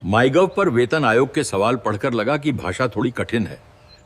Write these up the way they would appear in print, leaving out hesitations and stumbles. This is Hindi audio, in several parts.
माईगव पर वेतन आयोग के सवाल पढ़कर लगा कि भाषा थोड़ी कठिन है,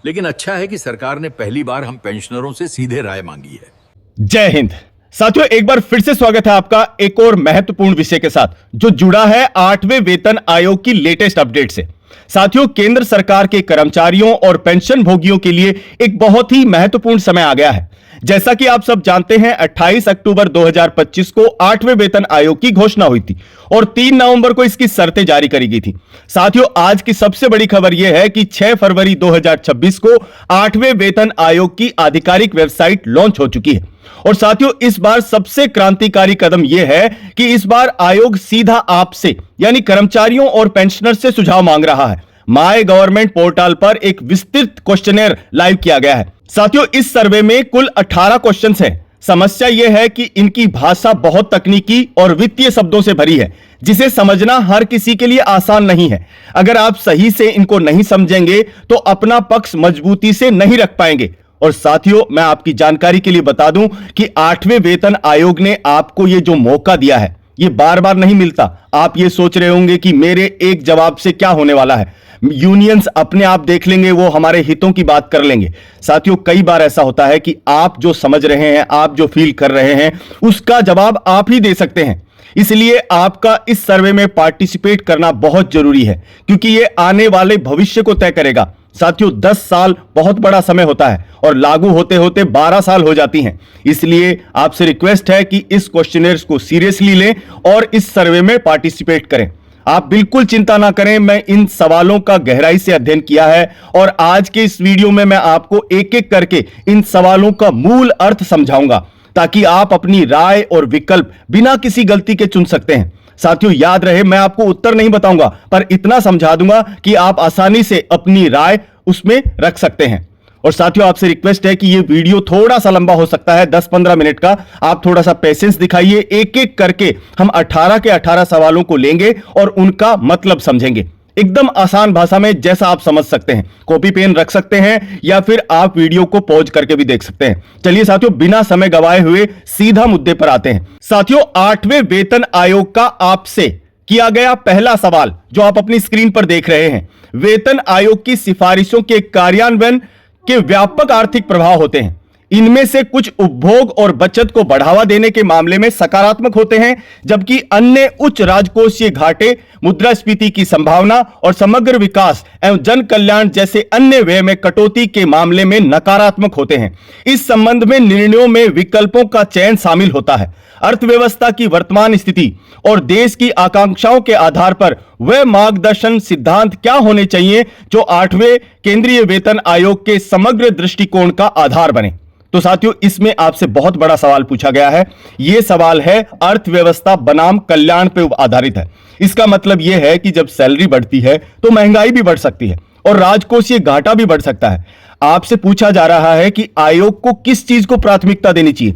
लेकिन अच्छा है कि सरकार ने पहली बार हम पेंशनरों से सीधे राय मांगी है। जय हिंद साथियों, एक बार फिर से स्वागत है आपका एक और महत्वपूर्ण विषय के साथ जो जुड़ा है 8वें वेतन आयोग की लेटेस्ट अपडेट से। साथियों, केंद्र सरकार के कर्मचारियों और पेंशन भोगियों के लिए एक बहुत ही महत्वपूर्ण समय आ गया है। जैसा कि आप सब जानते हैं, 28 अक्टूबर 2025 को 8वें वेतन आयोग की घोषणा हुई थी और 3 नवंबर को इसकी शर्तें जारी करी गई थी। साथियों, आज की सबसे बड़ी खबर यह है कि 6 फरवरी 2026 को 8वें वेतन आयोग की आधिकारिक वेबसाइट लॉन्च हो चुकी है। और साथियों, इस बार सबसे क्रांतिकारी कदम यह है कि इस बार आयोग सीधा आपसे यानी कर्मचारियों और पेंशनर से सुझाव मांग रहा है। माय गवर्नमेंट पोर्टल पर एक विस्तृत क्वेश्चनर लाइव किया गया है। साथियों, इस सर्वे में कुल 18 क्वेश्चंस हैं। समस्या यह है कि इनकी भाषा बहुत तकनीकी और वित्तीय शब्दों से भरी है, जिसे समझना हर किसी के लिए आसान नहीं है। अगर आप सही से इनको नहीं समझेंगे तो अपना पक्ष मजबूती से नहीं रख पाएंगे। और साथियों, मैं आपकी जानकारी के लिए बता दूं कि 8वें वेतन आयोग ने आपको यह जो मौका दिया है, यह बार बार नहीं मिलता। आप ये सोच रहे होंगे कि मेरे एक जवाब से क्या होने वाला है, यूनियंस अपने आप देख लेंगे, वो हमारे हितों की बात कर लेंगे। साथियों, कई बार ऐसा होता है कि आप जो समझ रहे हैं, आप जो फील कर रहे हैं, उसका जवाब आप ही दे सकते हैं। इसलिए आपका इस सर्वे में पार्टिसिपेट करना बहुत जरूरी है, क्योंकि यह आने वाले भविष्य को तय करेगा। साथियों, 10 साल बहुत बड़ा समय होता है और लागू होते होते 12 साल हो जाती हैं। इसलिए आपसे रिक्वेस्ट है कि इस क्वेश्चनर्स को सीरियसली लें और इस सर्वे में पार्टिसिपेट करें। आप बिल्कुल चिंता ना करें, मैं इन सवालों का गहराई से अध्ययन किया है और आज के इस वीडियो में मैं आपको एक एक करके इन सवालों का मूल अर्थ समझाऊंगा, ताकि आप अपनी राय और विकल्प बिना किसी गलती के चुन सकते हैं। साथियों, याद रहे, मैं आपको उत्तर नहीं बताऊंगा, पर इतना समझा दूंगा कि आप आसानी से अपनी राय उसमें रख सकते हैं। और साथियों, आपसे रिक्वेस्ट है कि यह वीडियो थोड़ा सा लंबा हो सकता है, 10-15 मिनट का। आप थोड़ा सा पेशेंस दिखाइए। एक एक करके हम 18 के 18 सवालों को लेंगे और उनका मतलब समझेंगे, एकदम आसान भाषा में, जैसा आप समझ सकते हैं। कॉपी पेन रख सकते हैं या फिर आप वीडियो को पॉज करके भी देख सकते हैं। चलिए साथियों, बिना समय गवाए हुए सीधा मुद्दे पर आते हैं। साथियों, 8वें वेतन आयोग का आपसे किया गया पहला सवाल जो आप अपनी स्क्रीन पर देख रहे हैं, वेतन आयोग की सिफारिशों के कार्यान्वयन के व्यापक आर्थिक प्रभाव होते हैं। इनमें से कुछ उपभोग और बचत को बढ़ावा देने के मामले में सकारात्मक होते हैं, जबकि अन्य उच्च राजकोषीय घाटे, मुद्रास्फीति की संभावना और समग्र विकास एवं जन कल्याण जैसे अन्य व्यय में कटौती के मामले में नकारात्मक होते हैं। इस संबंध में निर्णयों में विकल्पों का चयन शामिल होता है। अर्थव्यवस्था की वर्तमान स्थिति और देश की आकांक्षाओं के आधार पर वह मार्गदर्शन सिद्धांत क्या होने चाहिए जो 8वें केंद्रीय वेतन आयोग के समग्र दृष्टिकोण का आधार बने। तो साथियों, इसमें आपसे बहुत बड़ा सवाल पूछा गया है। यह सवाल है अर्थव्यवस्था बनाम कल्याण पर आधारित है। इसका मतलब यह है कि जब सैलरी बढ़ती है तो महंगाई भी बढ़ सकती है और राजकोषीय घाटा भी बढ़ सकता है। आपसे पूछा जा रहा है कि आयोग को किस चीज को प्राथमिकता देनी चाहिए,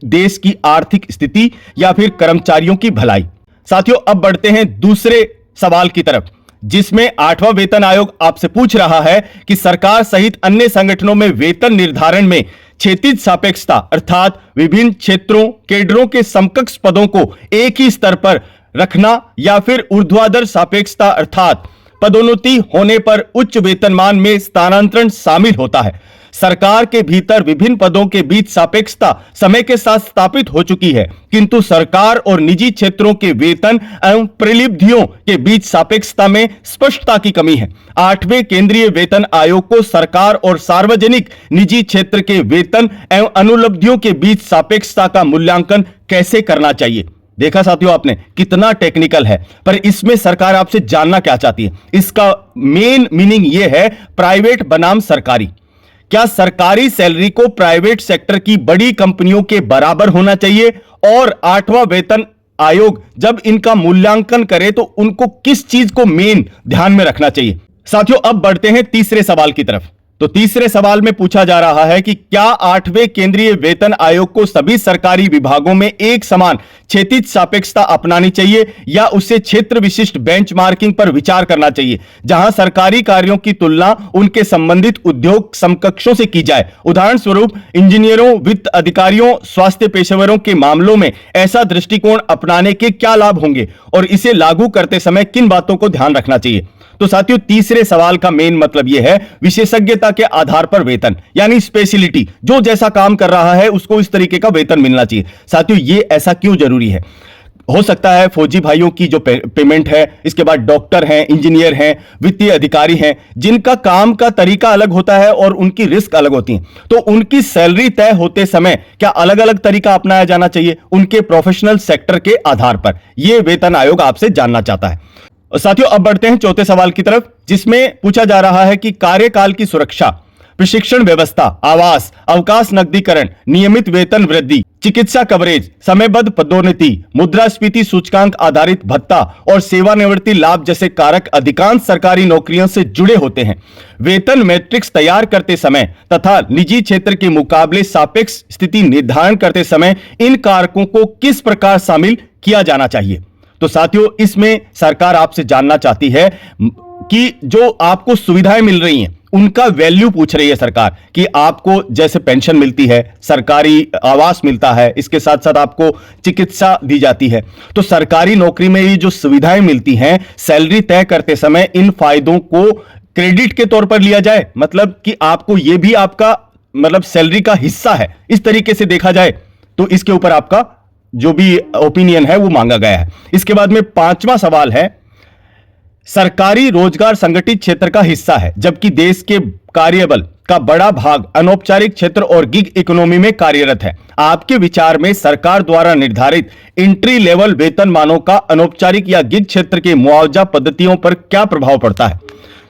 देश की आर्थिक स्थिति या फिर कर्मचारियों की भलाई। साथियों, अब बढ़ते हैं दूसरे सवाल की तरफ, जिसमें 8वां वेतन आयोग आपसे पूछ रहा है कि सरकार सहित अन्य संगठनों में वेतन निर्धारण में क्षैतिज सापेक्षता अर्थात विभिन्न क्षेत्रों केडरों के समकक्ष पदों को एक ही स्तर पर रखना या फिर ऊर्ध्वाधर सापेक्षता अर्थात पदोन्नति होने पर उच्च वेतनमान में स्थानांतरण शामिल होता है। सरकार के भीतर विभिन्न पदों के बीच सापेक्षता समय के साथ स्थापित हो चुकी है, किंतु सरकार और निजी क्षेत्रों के वेतन एवं प्रलिब्धियों के बीच सापेक्षता में स्पष्टता की कमी है। 8वें केंद्रीय वेतन आयोग को सरकार और सार्वजनिक निजी क्षेत्र के वेतन एवं अनुपलब्धियों के बीच सापेक्षता का मूल्यांकन कैसे करना चाहिए। देखा साथियों आपने, कितना टेक्निकल है, पर इसमें सरकार आपसे जानना क्या चाहती है। इसका मेन मीनिंग यह है, प्राइवेट बनाम सरकारी। क्या सरकारी सैलरी को प्राइवेट सेक्टर की बड़ी कंपनियों के बराबर होना चाहिए, और 8वां वेतन आयोग जब इनका मूल्यांकन करे तो उनको किस चीज को मेन ध्यान में रखना चाहिए। साथियों, अब बढ़ते हैं तीसरे सवाल की तरफ, तो तीसरे सवाल में पूछा जा रहा है कि क्या 8वें केंद्रीय वेतन आयोग को सभी सरकारी विभागों में एक समान क्षैतिज सापेक्षता अपनानी चाहिए या उसे क्षेत्र विशिष्ट बेंचमार्किंग पर विचार करना चाहिए, जहां सरकारी कार्यों की तुलना उनके संबंधित उद्योग समकक्षों से की जाए। उदाहरण स्वरूप इंजीनियरों, वित्त अधिकारियों, स्वास्थ्य पेशेवरों के मामलों में ऐसा दृष्टिकोण अपनाने के क्या लाभ होंगे और इसे लागू करते समय किन बातों को ध्यान रखना चाहिए। तो साथियों, तीसरे सवाल का मेन मतलब यह है विशेषज्ञता के आधार पर वेतन, यानी स्पेशलिटी। जो जैसा काम कर रहा है उसको इस तरीके का वेतन मिलना चाहिए। साथियों, ये ऐसा क्यों जरूरी है? हो सकता है फौजी भाइयों की जो पेमेंट है, इसके बाद डॉक्टर हैं, इंजीनियर हैं, वित्तीय अधिकारी हैं, जिनका काम का तरीका अलग होता है और उनकी रिस्क अलग होती है। तो उनकी सैलरी तय होते समय क्या अलग अलग तरीका अपनाया जाना चाहिए उनके प्रोफेशनल सेक्टर के आधार पर? यह वेतन आयोग आपसे जानना चाहता है। और साथियों, अब बढ़ते हैं चौथे सवाल की तरफ, जिसमें पूछा जा रहा है कि कार्यकाल की सुरक्षा, प्रशिक्षण व्यवस्था, आवास, अवकाश नकदीकरण, नियमित वेतन वृद्धि, चिकित्सा कवरेज, समयबद्ध पदोन्नति, मुद्रास्फीति सूचकांक आधारित भत्ता और सेवानिवृत्ति लाभ जैसे कारक अधिकांश सरकारी नौकरियों से जुड़े होते हैं। वेतन मैट्रिक्स तैयार करते समय तथा निजी क्षेत्र के मुकाबले सापेक्ष स्थिति निर्धारण करते समय इन कारकों को किस प्रकार शामिल किया जाना चाहिए? तो साथियों, इसमें सरकार आपसे जानना चाहती है कि जो आपको सुविधाएं मिल रही हैं उनका वैल्यू पूछ रही है सरकार, कि आपको जैसे पेंशन मिलती है, सरकारी आवास मिलता है, इसके साथ साथ आपको चिकित्सा दी जाती है। तो सरकारी नौकरी में ये जो सुविधाएं मिलती हैं, सैलरी तय करते समय इन फायदों को क्रेडिट के तौर पर लिया जाए, मतलब कि आपको ये भी आपका मतलब सैलरी का हिस्सा है, इस तरीके से देखा जाए। तो इसके ऊपर आपका जो भी ओपिनियन है वो मांगा गया है। इसके बाद में पांचवा सवाल है, सरकारी रोजगार संगठित क्षेत्र का हिस्सा है, जबकि देश के कार्यबल का बड़ा भाग अनौपचारिक क्षेत्र और गिग इकोनॉमी में कार्यरत है। आपके विचार में सरकार द्वारा निर्धारित एंट्री लेवल वेतन मानों का अनौपचारिक या गिग क्षेत्र के मुआवजा पद्धतियों पर क्या प्रभाव पड़ता है?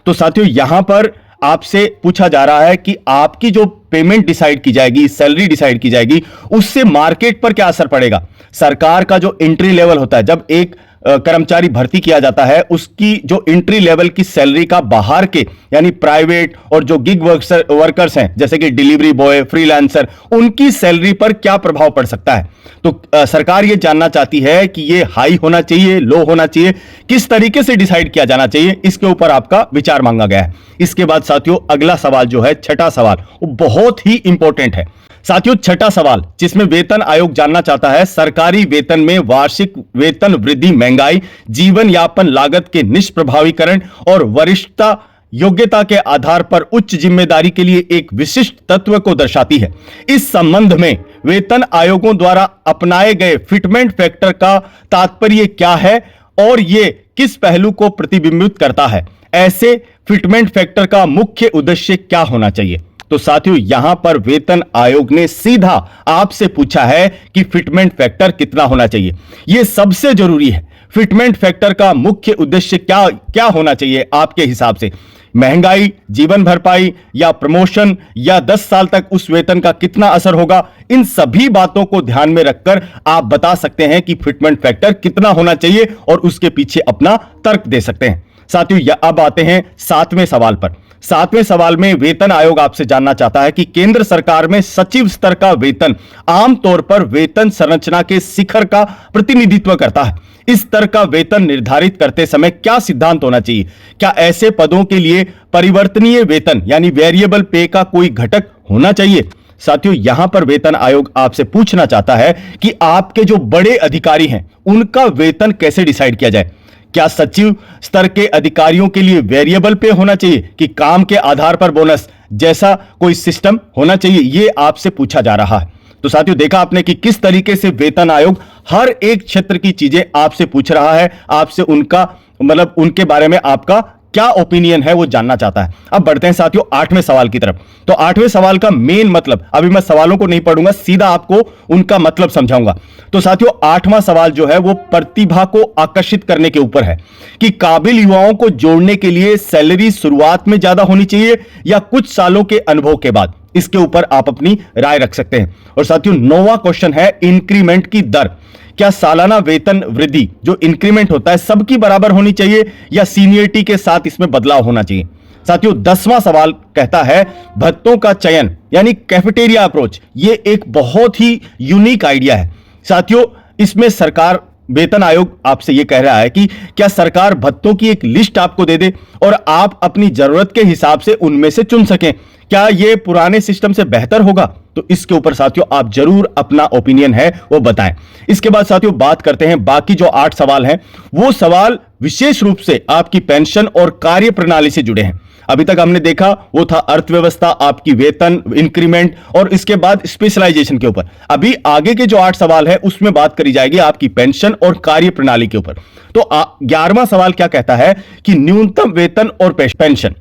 तो साथियों, यहां पर आपसे पूछा जा रहा है कि आपकी जो पेमेंट डिसाइड की जाएगी, सैलरी डिसाइड की जाएगी, उससे मार्केट पर क्या असर पड़ेगा। सरकार का जो एंट्री लेवल होता है, जब एक कर्मचारी भर्ती किया जाता है, उसकी जो एंट्री लेवल की सैलरी का बाहर के यानी प्राइवेट और जो गिग वर्कर्स हैं जैसे कि डिलीवरी बॉय, फ्रीलांसर, उनकी सैलरी पर क्या प्रभाव पड़ सकता है। तो सरकार ये जानना चाहती है कि ये हाई होना चाहिए, लो होना चाहिए, किस तरीके से डिसाइड किया जाना चाहिए, इसके ऊपर आपका विचार मांगा गया है। इसके बाद साथियों, अगला सवाल जो है, छठा सवाल, वो बहुत ही इंपॉर्टेंट है। साथियों, छठा सवाल जिसमें वेतन आयोग जानना चाहता है, सरकारी वेतन में वार्षिक वेतन वृद्धि महंगाई, जीवन यापन लागत के निष्प्रभावीकरण और वरिष्ठता योग्यता के आधार पर उच्च जिम्मेदारी के लिए एक विशिष्ट तत्व को दर्शाती है। इस संबंध में वेतन आयोगों द्वारा अपनाए गए फिटमेंट फैक्टर का तात्पर्य क्या है और यह किस पहलू को प्रतिबिंबित करता है? ऐसे फिटमेंट फैक्टर का मुख्य उद्देश्य क्या होना चाहिए? तो साथियों, यहां पर वेतन आयोग ने सीधा आपसे पूछा है कि फिटमेंट फैक्टर कितना होना चाहिए। यह सबसे जरूरी है। फिटमेंट फैक्टर का मुख्य उद्देश्य क्या होना चाहिए आपके हिसाब से? महंगाई, जीवन भरपाई या प्रमोशन, या 10 साल तक उस वेतन का कितना असर होगा? इन सभी बातों को ध्यान में रखकर आप बता सकते हैं कि फिटमेंट फैक्टर कितना होना चाहिए और उसके पीछे अपना तर्क दे सकते हैं। साथियों, अब आते हैं सातवें सवाल पर। सातवें सवाल में वेतन आयोग आपसे जानना चाहता है कि केंद्र सरकार में सचिव स्तर का वेतन आमतौर पर वेतन संरचना के शिखर का प्रतिनिधित्व करता है। इस स्तर का वेतन निर्धारित करते समय क्या सिद्धांत होना चाहिए? क्या ऐसे पदों के लिए परिवर्तनीय वेतन यानी वेरिएबल पे का कोई घटक होना चाहिए? साथियों, यहां पर वेतन आयोग आपसे पूछना चाहता है कि आपके जो बड़े अधिकारी हैं उनका वेतन कैसे डिसाइड किया जाए। क्या सचिव स्तर के अधिकारियों के लिए वेरिएबल पे होना चाहिए कि काम के आधार पर बोनस जैसा कोई सिस्टम होना चाहिए? यह आपसे पूछा जा रहा है। तो साथियों, देखा आपने कि किस तरीके से वेतन आयोग हर एक क्षेत्र की चीजें आपसे पूछ रहा है, आपसे उनका मतलब उनके बारे में आपका क्या ओपिनियन है वो जानना चाहता है। अब बढ़ते हैं साथियों आठवें सवाल की तरफ। तो आठवें सवाल का मेन मतलब, अभी मैं सवालों को नहीं पढ़ूंगा, सीधा आपको उनका मतलब समझाऊंगा। तो साथियों, आठवां सवाल जो है वो प्रतिभा को आकर्षित करने के ऊपर है कि काबिल युवाओं को जोड़ने के लिए सैलरी शुरुआत में ज्यादा होनी चाहिए या कुछ सालों के अनुभव के बाद। इसके ऊपर आप अपनी राय रख सकते हैं। और साथियों, 9वां क्वेश्चन है इंक्रीमेंट की दर। क्या सालाना वेतन वृद्धि जो इंक्रीमेंट होता है सबकी बराबर होनी चाहिए या सीनियरिटी के साथ इसमें बदलाव होना चाहिए? साथियों 10वां सवाल कहता है भत्तों का चयन यानी कैफेटेरिया अप्रोच। ये एक बहुत ही यूनिक आइडिया है। साथियों इसमें सरकार वेतन आयोग आपसे यह कह रहा है कि क्या सरकार भत्तों की एक लिस्ट आपको दे दे और आप अपनी जरूरत के हिसाब से उनमें से चुन सकें। क्या यह पुराने सिस्टम से बेहतर होगा? तो इसके ऊपर साथियों आप जरूर अपना ओपिनियन है वो बताएं। इसके बाद साथियों बात करते हैं बाकी जो 8 सवाल हैं। वो सवाल विशेष रूप से आपकी पेंशन और कार्य प्रणाली से जुड़े हैं। अभी तक हमने देखा वो था अर्थव्यवस्था, आपकी वेतन इंक्रीमेंट और इसके बाद स्पेशलाइजेशन के ऊपर। अभी आगे के जो 8 सवाल है उसमें बात करी जाएगी आपकी पेंशन और कार्य प्रणाली के ऊपर। तो 11वां सवाल क्या कहता है कि न्यूनतम वेतन और पेंशन।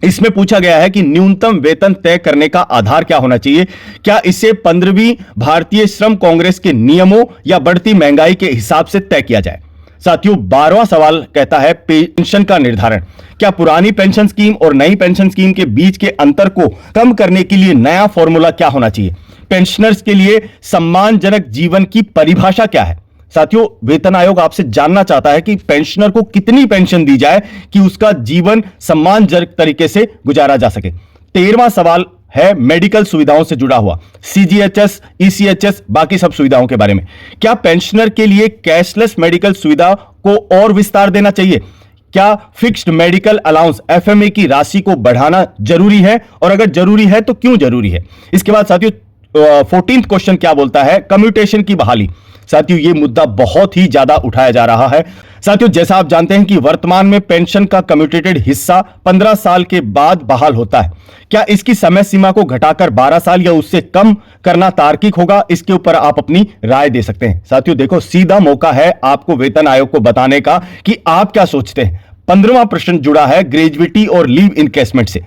इसमें पूछा गया है कि न्यूनतम वेतन तय करने का आधार क्या होना चाहिए? क्या इसे 15वीं भारतीय श्रम कांग्रेस के नियमों या बढ़ती महंगाई के हिसाब से तय किया जाए? साथियों 12वां सवाल कहता है पेंशन का निर्धारण। क्या पुरानी पेंशन स्कीम और नई पेंशन स्कीम के बीच के अंतर को कम करने के लिए नया फॉर्मूला क्या होना चाहिए? पेंशनर्स के लिए सम्मानजनक जीवन की परिभाषा क्या है? साथियों वेतन आयोग आपसे जानना चाहता है कि पेंशनर को कितनी पेंशन दी जाए कि उसका जीवन सम्मानजनक तरीके से गुजारा जा सके। 13वां सवाल है मेडिकल सुविधाओं से जुड़ा हुआ, सीजीएचएस, ईसीएचएस, बाकी सब सुविधाओं के बारे में। क्या पेंशनर के लिए कैशलेस मेडिकल सुविधा को और विस्तार देना चाहिए? क्या फिक्स्ड मेडिकल अलाउंस एफएमए की राशि को बढ़ाना जरूरी है और अगर जरूरी है तो क्यों जरूरी है? इसके बाद साथियों 14th क्वेश्चन क्या बोलता है? कम्यूटेशन की बहाली। साथियों ये मुद्दा बहुत ही ज्यादा उठाया जा रहा है। साथियों जैसा आप जानते हैं कि वर्तमान में पेंशन का कम्यूटेटेड हिस्सा 15 साल के बाद बहाल होता है। क्या इसकी समय सीमा को घटाकर 12 साल या उससे कम करना तार्किक होगा? इसके ऊपर आप अपनी राय दे सकते हैं। साथियों देखो सीधा मौका है आपको वेतन आयोग को बताने का कि आप क्या सोचते हैं। 15वां प्रश्न जुड़ा है ग्रेजुइटी और लीव इनकेसमेंट से।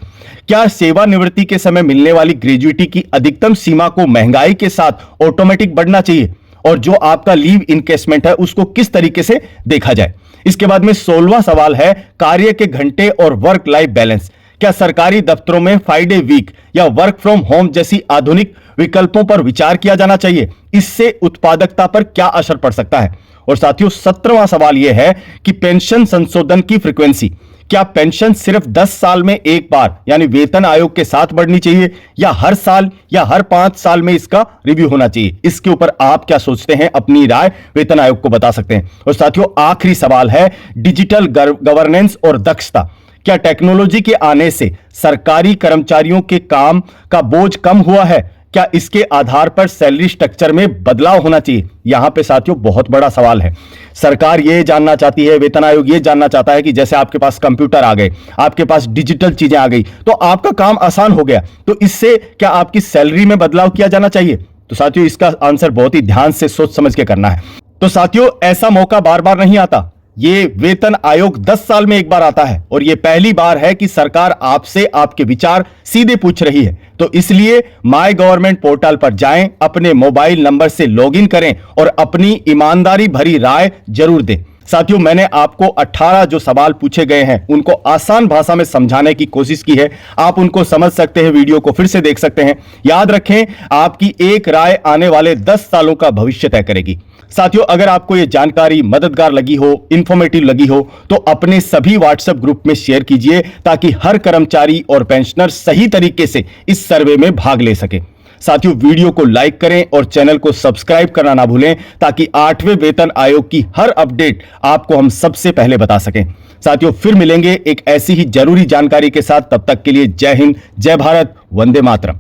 क्या सेवानिवृत्ति के समय मिलने वाली ग्रेजुइटी की अधिकतम सीमा को महंगाई के साथ ऑटोमेटिक बढ़ना चाहिए और जो आपका लीव इनकेसमेंट है उसको किस तरीके से देखा जाए? इसके बाद में 16वां सवाल है कार्य के घंटे और वर्क लाइफ बैलेंस। क्या सरकारी दफ्तरों में 5 डे वीक या वर्क फ्रॉम होम जैसी आधुनिक विकल्पों पर विचार किया जाना चाहिए? इससे उत्पादकता पर क्या असर पड़ सकता है? और साथियों 17वां सवाल यह है कि पेंशन संशोधन की फ्रीक्वेंसी। क्या पेंशन सिर्फ 10 साल में एक बार यानी वेतन आयोग के साथ बढ़नी चाहिए या हर साल या हर 5 साल में इसका रिव्यू होना चाहिए? इसके ऊपर आप क्या सोचते हैं? अपनी राय वेतन आयोग को बता सकते हैं। और साथियों आखिरी सवाल है डिजिटल गवर्नेंस और दक्षता। क्या टेक्नोलॉजी के आने से सरकारी कर्मचारियों के काम का बोझ कम हुआ है? क्या इसके आधार पर सैलरी स्ट्रक्चर में बदलाव होना चाहिए? यहां पे साथियों बहुत बड़ा सवाल है। सरकार ये जानना चाहती है, वेतन आयोग ये जानना चाहता है कि जैसे आपके पास कंप्यूटर आ गए, आपके पास डिजिटल चीजें आ गई तो आपका काम आसान हो गया, तो इससे क्या आपकी सैलरी में बदलाव किया जाना चाहिए? तो साथियों इसका आंसर बहुत ही ध्यान से सोच समझ के करना है। तो साथियों ऐसा मौका बार बार नहीं आता। ये वेतन आयोग 10 साल में एक बार आता है और ये पहली बार है कि सरकार आपसे आपके विचार सीधे पूछ रही है। तो इसलिए माय गवर्नमेंट पोर्टल पर जाएं, अपने मोबाइल नंबर से लॉगिन करें और अपनी ईमानदारी भरी राय जरूर दें। साथियों मैंने आपको 18 जो सवाल पूछे गए हैं उनको आसान भाषा में समझाने की कोशिश की है। आप उनको समझ सकते हैं, वीडियो को फिर से देख सकते हैं। याद रखें आपकी एक राय आने वाले 10 सालों का भविष्य तय करेगी। साथियों अगर आपको यह जानकारी मददगार लगी हो, इंफॉर्मेटिव लगी हो तो अपने सभी व्हाट्सएप ग्रुप में शेयर कीजिए ताकि हर कर्मचारी और पेंशनर सही तरीके से इस सर्वे में भाग ले सके। साथियों वीडियो को लाइक करें और चैनल को सब्सक्राइब करना ना भूलें ताकि 8वें वेतन आयोग की हर अपडेट आपको हम सबसे पहले बता सकें। साथियों फिर मिलेंगे एक ऐसी ही जरूरी जानकारी के साथ। तब तक के लिए जय हिंद, जय भारत, वंदे मातरम।